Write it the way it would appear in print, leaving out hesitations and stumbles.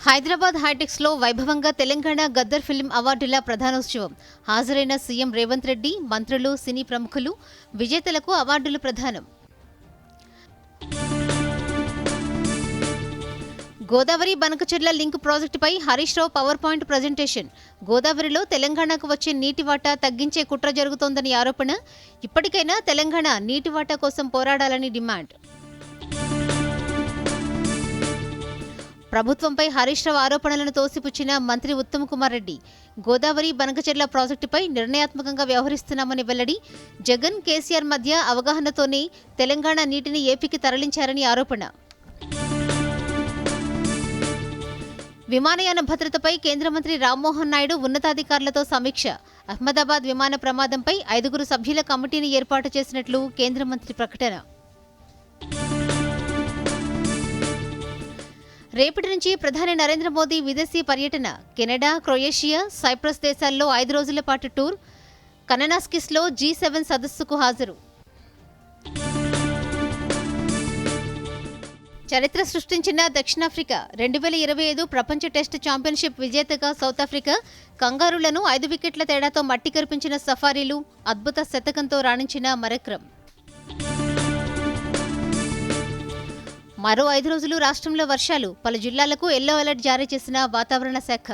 హైదరాబాద్ హైటెక్స్ లో వైభవంగా తెలంగాణ గద్దర్ ఫిల్మ్ అవార్డుల ప్రధానోత్సవం. హాజరైన సీఎం రేవంత్ రెడ్డి, మంత్రులు, సినీ ప్రముఖులు. విజేతలకు అవార్డులు ప్రదానం. గోదావరి బనకచెర్ల లింక్ ప్రాజెక్టుపై Harish Rao power point presentation. గోదావరిలో తెలంగాణకు వచ్చే నీటి వాటా తగ్గించే కుట్ర జరుగుతోందని ఆరోపణ. ఇప్పటికైనా తెలంగాణ నీటి వాటా కోసం పోరాడాలని డిమాండ్. ప్రభుత్వంపై హరీష్ రావు ఆరోపణలను తోసిపుచ్చిన మంత్రి ఉత్తమ్ కుమార్ రెడ్డి. గోదావరి బనకచెర్ల ప్రాజెక్టుపై నిర్ణయాత్మకంగా వ్యవహరిస్తున్నామని వెల్లడి. జగన్, కేసీఆర్ మధ్య అవగాహనతోనే తెలంగాణ నీటిని ఏపీకి తరలించారని ఆరోపణ. విమానయాన భద్రతపై కేంద్ర మంత్రి రామ్మోహన్ నాయుడు ఉన్నతాధికారులతో సమీక్ష. అహ్మదాబాద్ విమాన ప్రమాదంపై 5 సభ్యుల కమిటీని ఏర్పాటు చేసినట్లు కేంద్ర మంత్రి ప్రకటన. రేపటి నుంచి ప్రధాని నరేంద్ర మోదీ విదేశీ పర్యటన. కెనడా, క్రొయేషియా, సైప్రస్ దేశాల్లో 5 రోజుల పాటు టూర్. కననాస్కిస్లో G7 సదస్సుకు హాజరు. చరిత్ర సృష్టించిన దక్షిణాఫ్రికా. 2025 ప్రపంచ టెస్ట్ ఛాంపియన్షిప్ విజేతగా సౌతాఫ్రికా. కంగారులను 5 వికెట్ల తేడాతో మట్టి కరిపించిన సఫారీలు. అద్భుత శతకంతో రాణించిన మరక్రమ్. మరో 5 రోజులు రాష్ట్రంలో వర్షాలు. పలు జిల్లాలకు ఎల్లో అలర్ట్ జారీ చేసిన వాతావరణ శాఖ.